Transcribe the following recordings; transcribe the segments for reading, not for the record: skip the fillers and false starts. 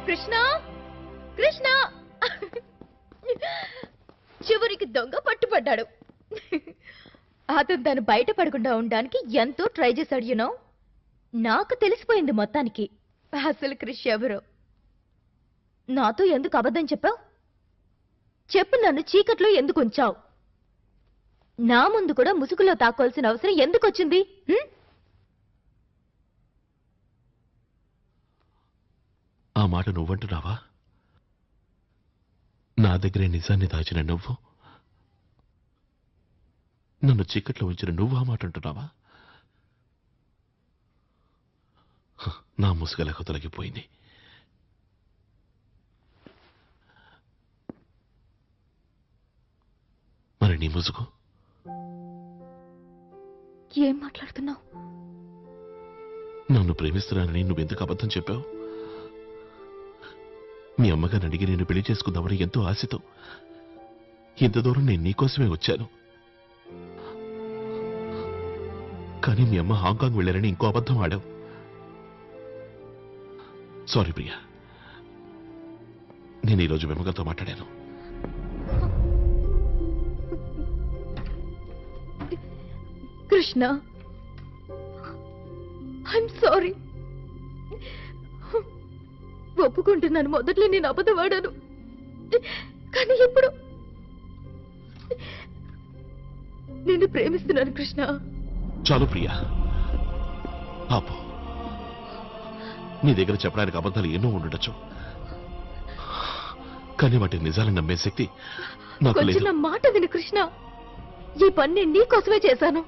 కృష్ణ కృష్ణ చివరికి దొంగ పట్టుపడ్డాడు. అతను తను బయటపడకుండా ఉండడానికి ఎంతో ట్రై చేశాడు. యూనో, నాకు తెలిసిపోయింది మొత్తానికి అసలు క్రిష్ ఎవరో. నాతో ఎందుకు అబద్ధం చెప్పావు? చెప్పు, నన్ను చీకట్లో ఎందుకు ఉంచావు? నా ముందు కూడా ముసుగులో తాకోవాల్సిన అవసరం ఎందుకు వచ్చింది? ఆ మాట నువ్వంటున్నావా? నా దగ్గరే నిజాన్ని దాచిన నువ్వు, నన్ను చీకట్లో ఉంచిన నువ్వు ఆ మాట అంటున్నావా? నా ముసుగలకు తొలగిపోయింది. మరి నీ ముసుగు? ఏం మాట్లాడుతున్నావు? నన్ను ప్రేమిస్తున్నానని నువ్వెందుకు అబద్ధం చెప్పావు? మీ అమ్మగారిని అడిగి నేను పెళ్లి చేసుకుందామని ఎంతో ఆశతో ఇంత దూరం నేను నీకోసమే వచ్చాను. కానీ మీ అమ్మ హాంకాంగ్ వెళ్ళారని ఇంకో అబద్ధం ఆడావు. సారీ ప్రియా, నేను ఈరోజు వెమ్మగారితో మాట్లాడాను. Krishna, I'm sorry. ఒప్పుకుంటున్నాను, మొదట్లో నేను అబద్ధం ఆడాను. కానీ ఇప్పుడు నిన్ను ప్రేమిస్తున్నాను కృష్ణ. చాలు ప్రియా, ఆపు. నీ దగ్గర చెప్పడానికి అబద్ధాలు ఎన్నో ఉండొచ్చు, కానీ వాటికి నిజాలను నమ్మే శక్తి నాకు లేదు. నా మాట విను కృష్ణ. ఈ పని నేను నీకోసమే చేశాను.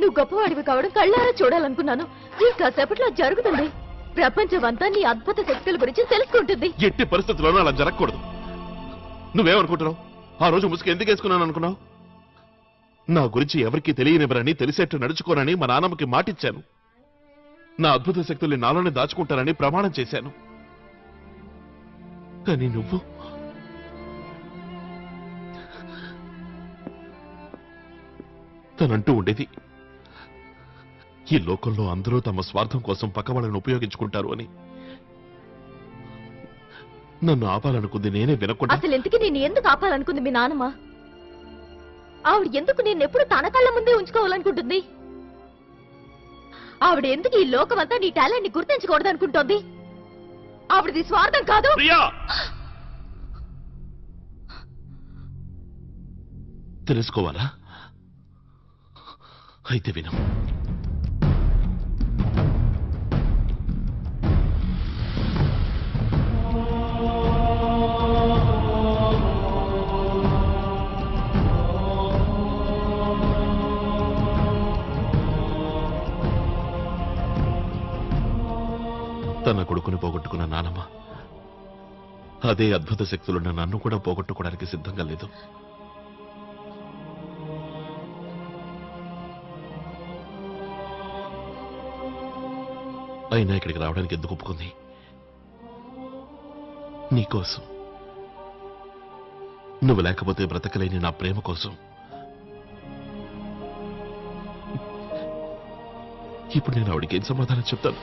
నువ్వు గొప్పవాడివి కావడం కళ్ళారా చూడాలనుకున్నాను. కాసేపట్లో జరుగుతుంది. ప్రపంచం అంతా నీ అద్భుత శక్తుల గురించి తెలుసుకుంటుంది. ఎట్టి పరిస్థితుల్లోనూ అలా జరగకూడదు. నువ్వేమనుకుంటున్నావు? ఆ రోజు ముసుగు ఎందుకు వేసుకున్నాను అనుకున్నావు? నా గురించి ఎవరికీ తెలియనివ్వరని, తెలిసేట్టు నడుచుకోనని మా నాన్నమ్మకి మాటిచ్చాను. నా అద్భుత శక్తుల్ని నాలోనే దాచుకుంటానని ప్రమాణం చేశాను. కానీ నువ్వు తనంటూ ఉండేది, ఈ లోకంలో అందరూ తమ స్వార్థం కోసం పక్కవాళ్ళను ఉపయోగించుకుంటారు అని. నన్ను ఆపాలనుకుంది నేనే వినకుండా. అసలు ఎందుకు నేను ఎందుకు ఆపాలనుకుంది మీ నాన్నమ్మ? ఆవిడ ఎందుకు నేను ఎప్పుడు తన కళ్ళ ముందే ఉంచుకోవాలనుకుంటుంది? ఆవిడ ఎందుకు ఈ లోకమంతా నీ టాలెంట్ ని గుర్తించకూడదు అనుకుంటోంది? ఆవిడది స్వార్థం కాదు. తెలుసుకోవాలా? అయితే విను. తన కొడుకుని పోగొట్టుకున్న నానమ్మ అదే అద్భుత శక్తులున్న నన్ను కూడా పోగొట్టుకోవడానికి సిద్ధంగా లేదు. అయినా ఇక్కడికి రావడానికి ఎందుకు ఒప్పుకుంది? నీకోసం. నువ్వు లేకపోతే బ్రతకలేని నా ప్రేమ కోసం. ఇప్పుడు నేను ఆవిడికి ఏం సమాధానం చెప్తాను?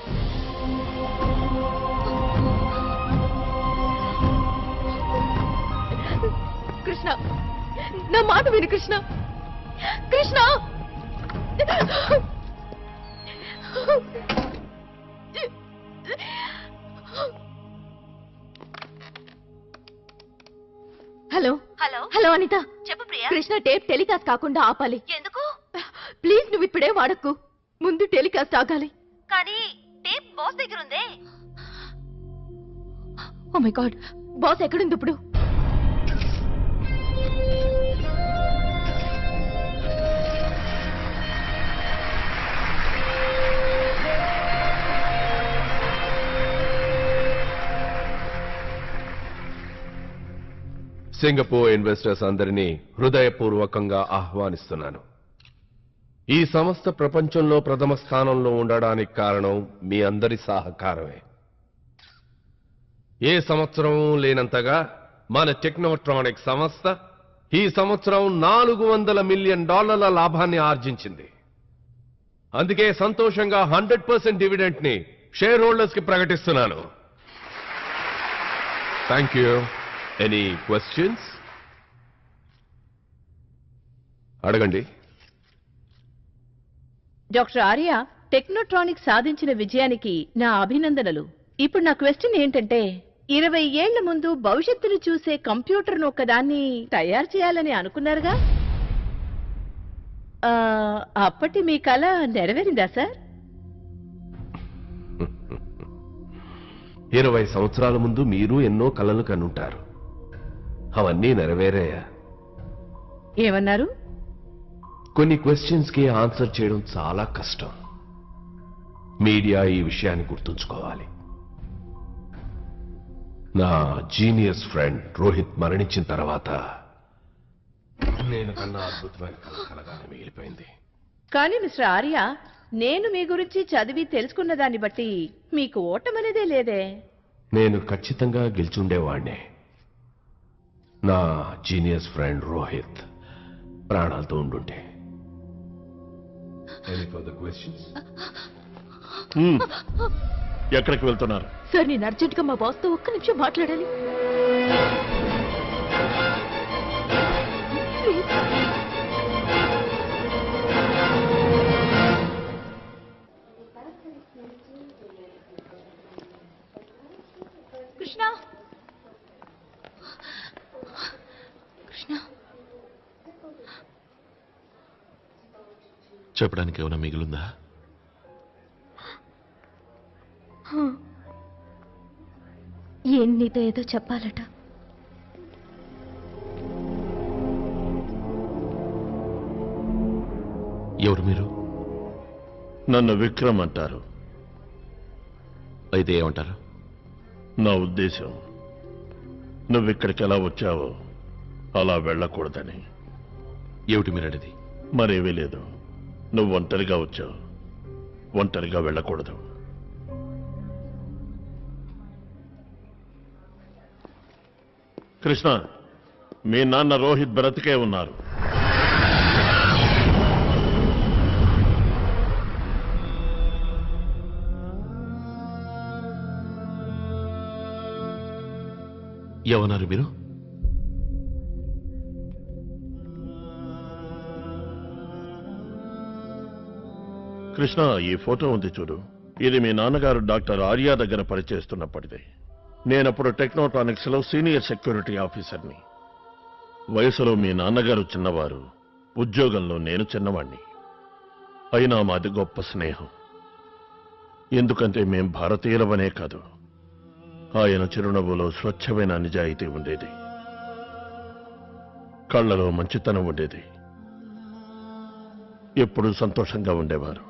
కృష్ణ, నా మాట విను Krishna. Krishna, hello hello hello Anitha, చెప్పు ప్రియా. కృష్ణ టేప్ టెలికాస్ట్ కాకుండా ఆపాలి. ఎందుకు? ప్లీజ్ నువ్వు ఇప్పుడే వాడకు. ముందు టెలికాస్ట్ ఆగాలి. కానీ టేప్ బాస్ దగ్గర ఉందే. ఓ మై గాడ్, బాస్ ఎక్కడుంది ఇప్పుడు? సింగపూర్ ఇన్వెస్టర్స్ అందరినీ హృదయపూర్వకంగా ఆహ్వానిస్తున్నాను. ఈ సంస్థ ప్రపంచంలో ప్రథమ స్థానంలో ఉండడానికి కారణం మీ అందరి సహకారమే. ఏ సంవత్సరం లేనంతగా మన టెక్నోట్రానిక్ సంస్థ ఈ సంవత్సరం $400 మిలియన్ లాభాన్ని ఆర్జించింది. అందుకే సంతోషంగా 100% డివిడెంట్ ని షేర్ హోల్డర్స్ కి ప్రకటిస్తున్నాను. Thank you. Any questions? అడగండి. డాక్టర్ ఆర్య, టెక్నోట్రానిక్ సాధించిన విజయానికి నా అభినందనలు. ఇప్పుడు నా క్వశ్చన్ ఏంటంటే, 20 ఏళ్ల ముందు భవిష్యత్తును చూసే కంప్యూటర్ను ఒకదాన్ని తయారు చేయాలని అనుకున్నారుగా, అప్పటి మీ కల నెరవేరిందా సార్? 20 సంవత్సరాల ముందు మీరు ఎన్నో కలలు కనుంటారు. అవన్నీ నెరవేరాయా? ఏమన్నారు? కొన్ని క్వశ్చన్స్ కి ఆన్సర్ చేయడం చాలా కష్టం. మీడియా ఈ విషయాన్ని గుర్తుంచుకోవాలి. నా జీనియస్ ఫ్రెండ్ రోహిత్ మరణించిన తర్వాత నేను కన్నా అద్భుతమైన కలగానే మిగిలిపోయింది. కానీ మిస్టర్ ఆర్య, నేను మీ గురించి చదివి తెలుసుకున్న దాన్ని బట్టి మీకు ఓటమనేదే లేదే. నేను ఖచ్చితంగా గెలిచుండేవాణ్ణే. నా జీనియస్ ఫ్రెండ్ రోహిత్ ప్రాణాలతో ఉండుంటే. Any further questions? ఎక్కడికి వెళ్తున్నారు? సార్, నేను అర్జెంట్గా మా బాస్తో ఒక్క నిమిషం మాట్లాడాలి. ప్లీజ్. కృష్ణ, కృష్ణ, చెప్పడానికి ఏమైనా మిగిలిందా? ఏం నీతో ఏదో చెప్పాలట. ఎవరు మీరు? నన్ను విక్రమ్ అంటారు. అయితే ఏమంటారు? నా ఉద్దేశం, నువ్విక్కడికి ఎలా వచ్చావో అలా వెళ్ళకూడదని. ఏమిటి మీరనేది? మరేమీ లేదు. నువ్వు ఒంటరిగా వచ్చావు, ఒంటరిగా వెళ్ళకూడదు. కృష్ణ, మీ నాన్న రోహిత్ బ్రతికే ఉన్నారు. ఏమన్నారు మీరు? కృష్ణ, ఈ ఫోటో ఉంది చూడు. ఇది మీ నాన్నగారు డాక్టర్ ఆర్య దగ్గర పనిచేస్తున్నప్పటిదే. నేనప్పుడు టెక్నోట్రానిక్స్ లో సీనియర్ సెక్యూరిటీ ఆఫీసర్ని. వయసులో మీ నాన్నగారు చిన్నవారు, ఉద్యోగంలో నేను చిన్నవాణ్ణి. అయినా మాది గొప్ప స్నేహం. ఎందుకంటే మేం భారతీయులవనే కాదు, ఆయన చిరునవ్వులో స్వచ్ఛమైన నిజాయితీ ఉండేది, కళ్ళలో మంచితనం ఉండేది, ఎప్పుడూ సంతోషంగా ఉండేవారు.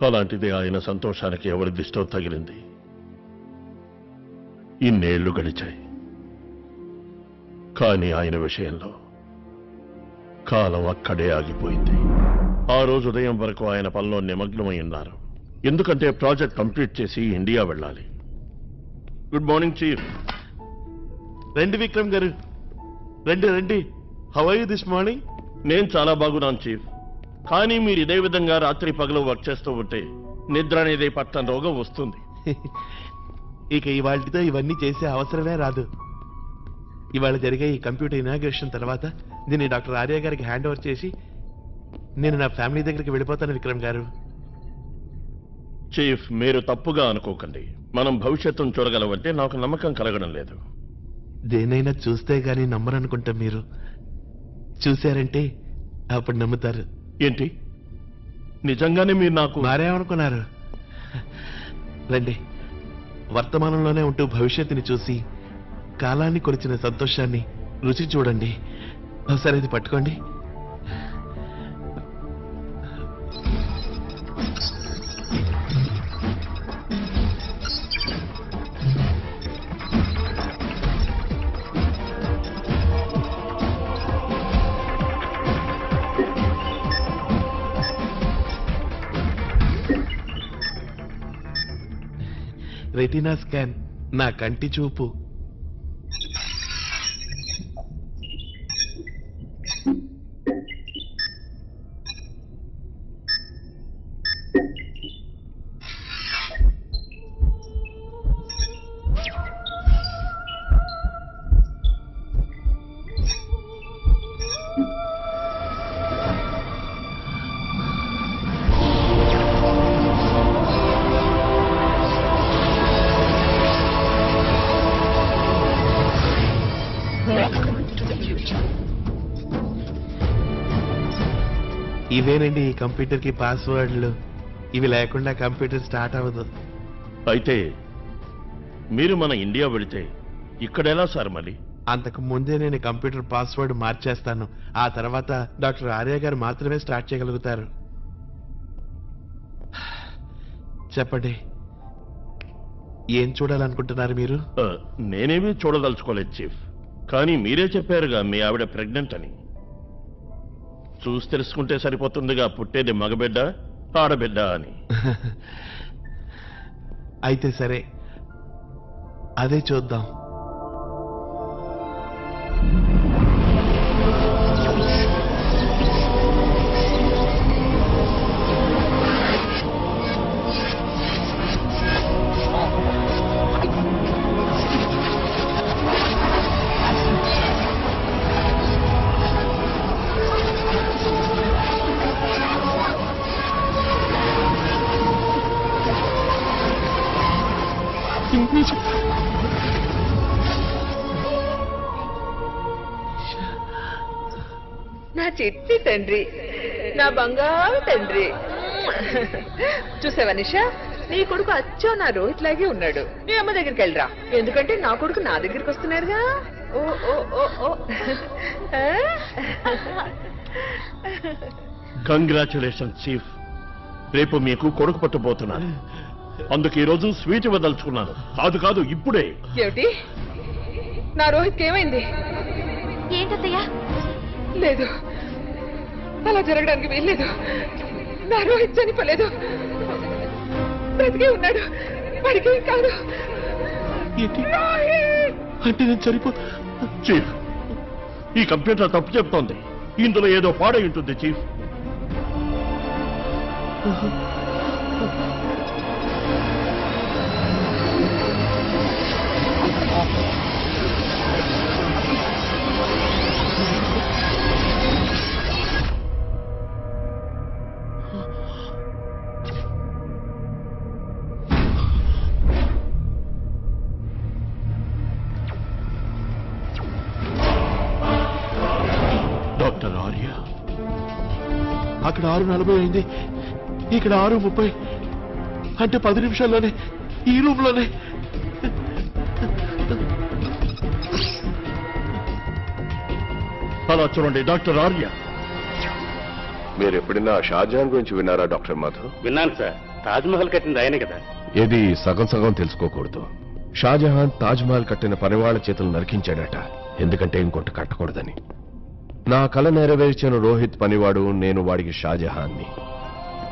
అలాంటిది ఆయన సంతోషానికి ఎవరి దిష్టో తగిలింది. ఇన్నేళ్లు గడిచాయి, కానీ ఆయన విషయంలో కాలం అక్కడే ఆగిపోయింది. ఆ రోజు ఉదయం వరకు ఆయన పనిలో నిమగ్నమై ఉన్నారు. ఎందుకంటే ప్రాజెక్ట్ కంప్లీట్ చేసి ఇండియా వెళ్ళాలి. Good morning chief. రండి విక్రమ్ గారు, రండి రండి. How are you this morning? నేను చాలా బాగున్నాను చీఫ్. కానీ మీరు ఇదే విధంగా రాత్రి పగలు వర్క్ చేస్తూ ఉంటే నిద్ర అనేది పట్టని రోగం వస్తుంది. ఇక ఇవాళతో ఇవన్నీ చేసే అవసరమే రాదు. ఇవాళ జరిగే ఈ కంప్యూటర్ ఇనాగ్రేషన్ తర్వాత దీన్ని డాక్టర్ ఆర్య గారికి హ్యాండ్ ఓవర్ చేసి నేను నా ఫ్యామిలీ దగ్గరికి వెళ్ళిపోతాను విక్రమ్ గారు. చీఫ్, మీరు తప్పుగా అనుకోకండి. మనం భవిష్యత్తును చూడగలమంటే నాకు నమ్మకం కలగడం లేదు. దేనైనా చూస్తే గానీ నమ్మరనుకుంటా. మీరు చూశారంటే అప్పుడు నమ్ముతారు. ఏంటి, నిజంగానే మీరు నాకు మారేమనుకున్నారు? రండి, వర్తమానంలోనే ఉంటూ భవిష్యత్తుని చూసి కాలాన్ని కొలిచిన సంతోషాన్ని రుచి చూడండి. ఒకసారి ఇది పట్టుకోండి. రెటీనా స్కాన్, నా కంటి చూపు. ఇవేనండి ఈ కంప్యూటర్ కి పాస్వర్డ్లు. ఇవి లేకుండా కంప్యూటర్ స్టార్ట్ అవ్వదు. అయితే మీరు మన ఇండియా వెళితే ఇక్కడెలా సార్ మళ్ళీ? అంతకు ముందే నేను కంప్యూటర్ పాస్వర్డ్ మార్చేస్తాను. ఆ తర్వాత డాక్టర్ ఆర్య గారు మాత్రమే స్టార్ట్ చేయగలుగుతారు. చెప్పండి, ఏం చూడాలనుకుంటున్నారు మీరు? నేనేమీ చూడదలుచుకోలేదు చీఫ్. కానీ మీరే చెప్పారుగా మీ ఆవిడ ప్రెగ్నెంట్ అని. చూసి తెలుసుకుంటే సరిపోతుందిగా పుట్టేది మగబిడ్డ ఆడబిడ్డ అని. అయితే సరే, అదే చూద్దాం. నా చిట్టి తండ్రి, నా బంగారు తండ్రి. చూసావా నిషా, నీ కొడుకు అచ్చో నా రోహిత్ లాగే ఉన్నాడు. నీ అమ్మ దగ్గరికి వెళ్ళరా, ఎందుకంటే నా కొడుకు నా దగ్గరికి వస్తున్నారుగా. ఓ ఓ ఓ ఓ. Congratulation chief. రేపు మీకు కొడుకు పట్టబోతున్నాను. అందుకు ఈ రోజు స్వీట్ ఇవ్వదలుచుకున్నాను. కాదు కాదు, ఇప్పుడే. ఏమిటి, నా రోహిత్ ఏమైంది? ఏంటత్తయ్యా? లేదు, అలా జరగడానికి వీల్లేదు. నా రోహిత్ చనిపోలేదు, బ్రతికే ఉన్నాడు. వాడికి ఏం కాదు. అంటే నేను చనిపో చీఫ్, ఈ కంప్యూటర్ తప్పు చెప్తోంది. ఇందులో ఏదో పాడై ఉంటుంది చీఫ్. డాక్టర్ ఆర్య, అక్కడ 6:40 అయింది, ఇక్కడ 6:30. అంటే 10 నిమిషాల్లోనే ఈ రూమ్ లోనే. అలా చూడండి డాక్టర్ ఆర్య. మీరు ఎప్పుడైనా షాజహాన్ గురించి విన్నారా డాక్టర్ మాధవ్? విన్నాను సార్. తాజ్మహల్ కట్టింది ఆయనే కదా. ఇది సగం సగం తెలుసుకోకూడదు. షాజహాన్ తాజ్మహల్ కట్టిన పనివాళ్ల చేతులు నరికించాడట, ఎందుకంటే ఇంకొంటి కట్టకూడదని. నా కల నెరవేర్చిన రోహిత్ పనివాడు, నేను వాడికి షాజహాన్ని.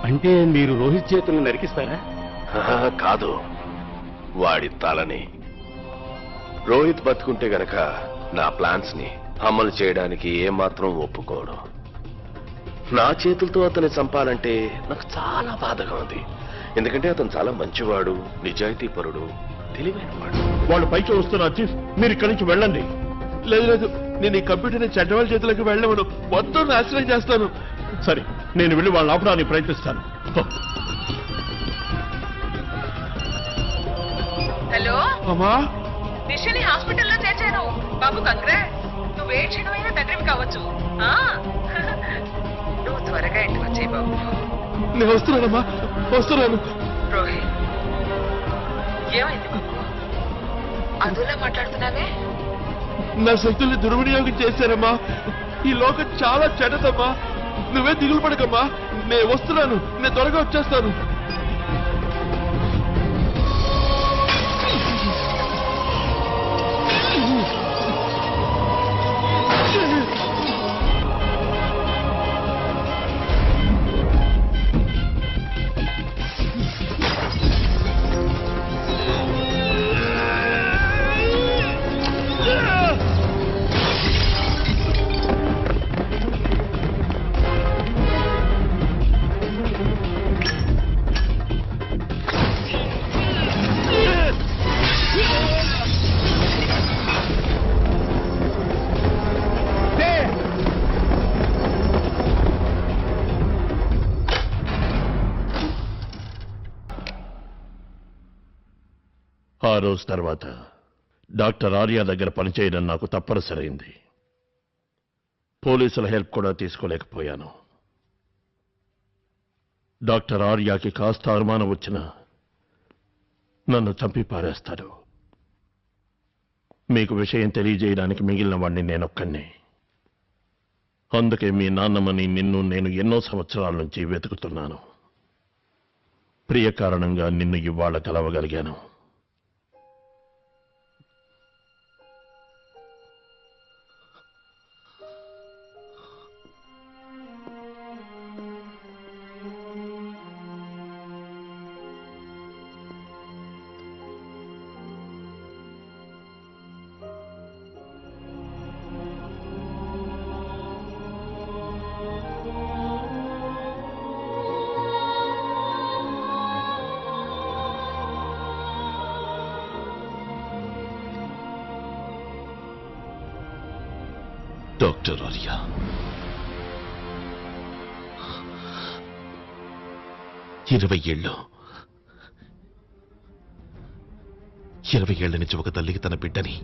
అంటే మీరు రోహిత్ చేతులను నరికిస్తారా? కాదు, వాడి తలని. రోహిత్ బతుకుంటే గనక నా ప్లాన్స్ ని అమలు చేయడానికి ఏమాత్రం ఒప్పుకోడు. నా చేతులతో అతన్ని చంపాలంటే నాకు చాలా బాధగా ఉంది. ఎందుకంటే అతను చాలా మంచివాడు, నిజాయితీపరుడు, తెలివైనవాడు. వాళ్ళు పైకి వస్తున్నారు చీఫ్. మీరు ఇక్కడి నుంచి వెళ్ళండి. లేదు లేదు, నేను ఈ కంప్యూటర్ని చెడ్డవాళ్ళ చేతులకు వెళ్ళవను. మొత్తం నాశనం చేస్తాను. సరే, నేను వెళ్ళి వాళ్ళని ఆపడానికి ప్రయత్నిస్తాను. హలో, అమ్మా, నిషని హాస్పిటల్లో చేర్చాను. బాబు కంగ్రా, నువ్వే క్షణమైనా తండ్రివి కావచ్చు. నువ్వు త్వరగా ఇంటికి వచ్చేయి బాబు. నేను వస్తున్నానమ్మా, వస్తున్నాను. రోహిత్, ఏమైంది బాబు? అదోలా మాట్లాడుతున్నావే? నా శక్తుల్ని దుర్వినియోగం చేశారమ్మా. ఈ లోకం చాలా చెడ్డదమ్మా. నువ్వే దిగులు పడకమ్మా, నేను వస్తున్నాను. నేను త్వరగా వచ్చేస్తాను. ఆ రోజు తర్వాత డాక్టర్ ఆర్య దగ్గర పనిచేయడం నాకు తప్పనిసరైంది. పోలీసుల హెల్ప్ కూడా తీసుకోలేకపోయాను. డాక్టర్ ఆర్యాకి కాస్త అనుమానం వచ్చినా నన్ను చంపి పారేస్తాడు. మీకు విషయం తెలియజేయడానికి మిగిలిన వాడిని నేనొక్కడినే. అందుకే మీ నాన్నమ్మని నిన్ను నేను ఎన్నో సంవత్సరాల నుంచి వెతుకుతున్నాను. ప్రియ కారణంగా నిన్ను ఇవాళ కలవగలిగాను. డాక్టర్ ఆర్య, 20 ఏళ్ళు నుంచి ఒక తల్లికి తన బిడ్డని,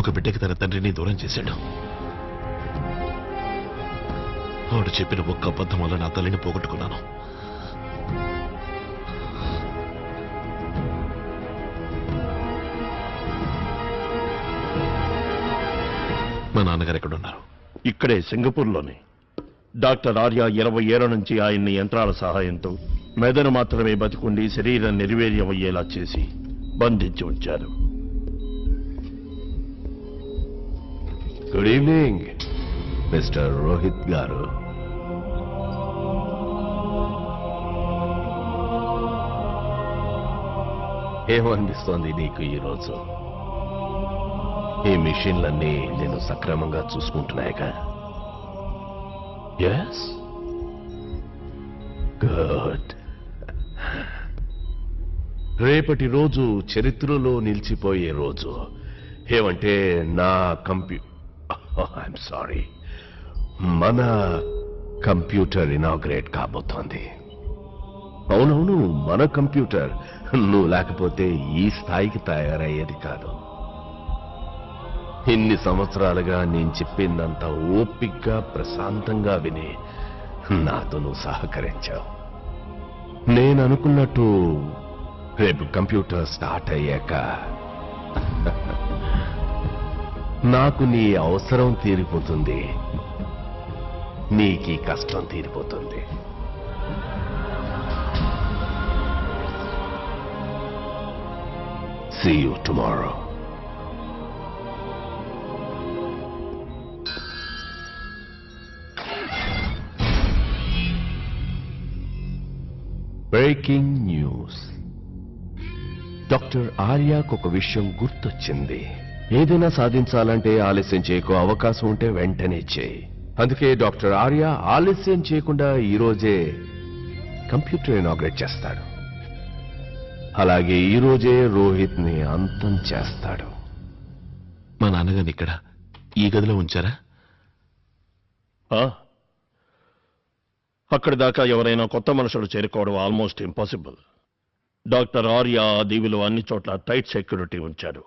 ఒక బిడ్డకి తన తండ్రిని దూరం చేశాడు. ఆవిడ చెప్పిన ఒక్క అబద్ధం వల్ల నా తల్లిని పోగొట్టుకున్నాను. మా నాన్నగారు ఎక్కడున్నారు? ఇక్కడే సింగపూర్లోనే. డాక్టర్ ఆర్య 20 ఏళ్ల నుంచి ఆయన్ని యంత్రాల సహాయంతో మెదడు మాత్రమే బతికుండి శరీరం నిర్వీర్యం అయ్యేలా చేసి బంధించి ఉంచారు. గుడ్ ఈవినింగ్ మిస్టర్ రోహిత్ గారు. ఏమనిపిస్తోంది నీకు ఈరోజు? ఈ మిషన్లన్నీ నేను సక్రమంగా చూసుకుంటున్నాయిగా? Yes, good. రేపటి రోజు చరిత్రలో నిలిచిపోయే రోజు. ఏమంటే నా ఐఎమ్ సారీ, మన కంప్యూటర్ ఇనాగ్రేట్ కాబోతోంది. అవునవును, మన కంప్యూటర్. నువ్వు లేకపోతే ఈ స్థాయికి తయారయ్యేది కాదు. ఇన్ని సంవత్సరాలుగా నేను చెప్పిందంతా ఓపిగ్గా ప్రశాంతంగా విని నాతో నువ్వు సహకరించావు. నేను అనుకున్నట్టు రేపు కంప్యూటర్ స్టార్ట్ అయ్యాక నాకు నీ అవసరం తీరిపోతుంది, నీకీ కష్టం తీరిపోతుంది. See you tomorrow. Breaking news. Doctor ఆర్యాకు ఒక విషయం గుర్తొచ్చింది. ఏదైనా సాధించాలంటే ఆలస్యం చేయకు, అవకాశం ఉంటే వెంటనే చేయి. అందుకే డాక్టర్ ఆర్య ఆలస్యం చేయకుండా ఈరోజే కంప్యూటర్ ఇనాగ్రేట్ చేస్తాడు. అలాగే ఈరోజే రోహిత్ ని అంతం చేస్తాడు. మా నాన్నగారిని ఇక్కడ ఈ గదిలో ఉంచారా? అక్కడి దాకా ఎవరైనా కొత్త మనుషులు చేరుకోవడం ఆల్మోస్ట్ ఇంపాసిబుల్. డాక్టర్ ఆర్య ఆ దీవిలో అన్ని చోట్ల టైట్ సెక్యూరిటీ ఉంచాడు.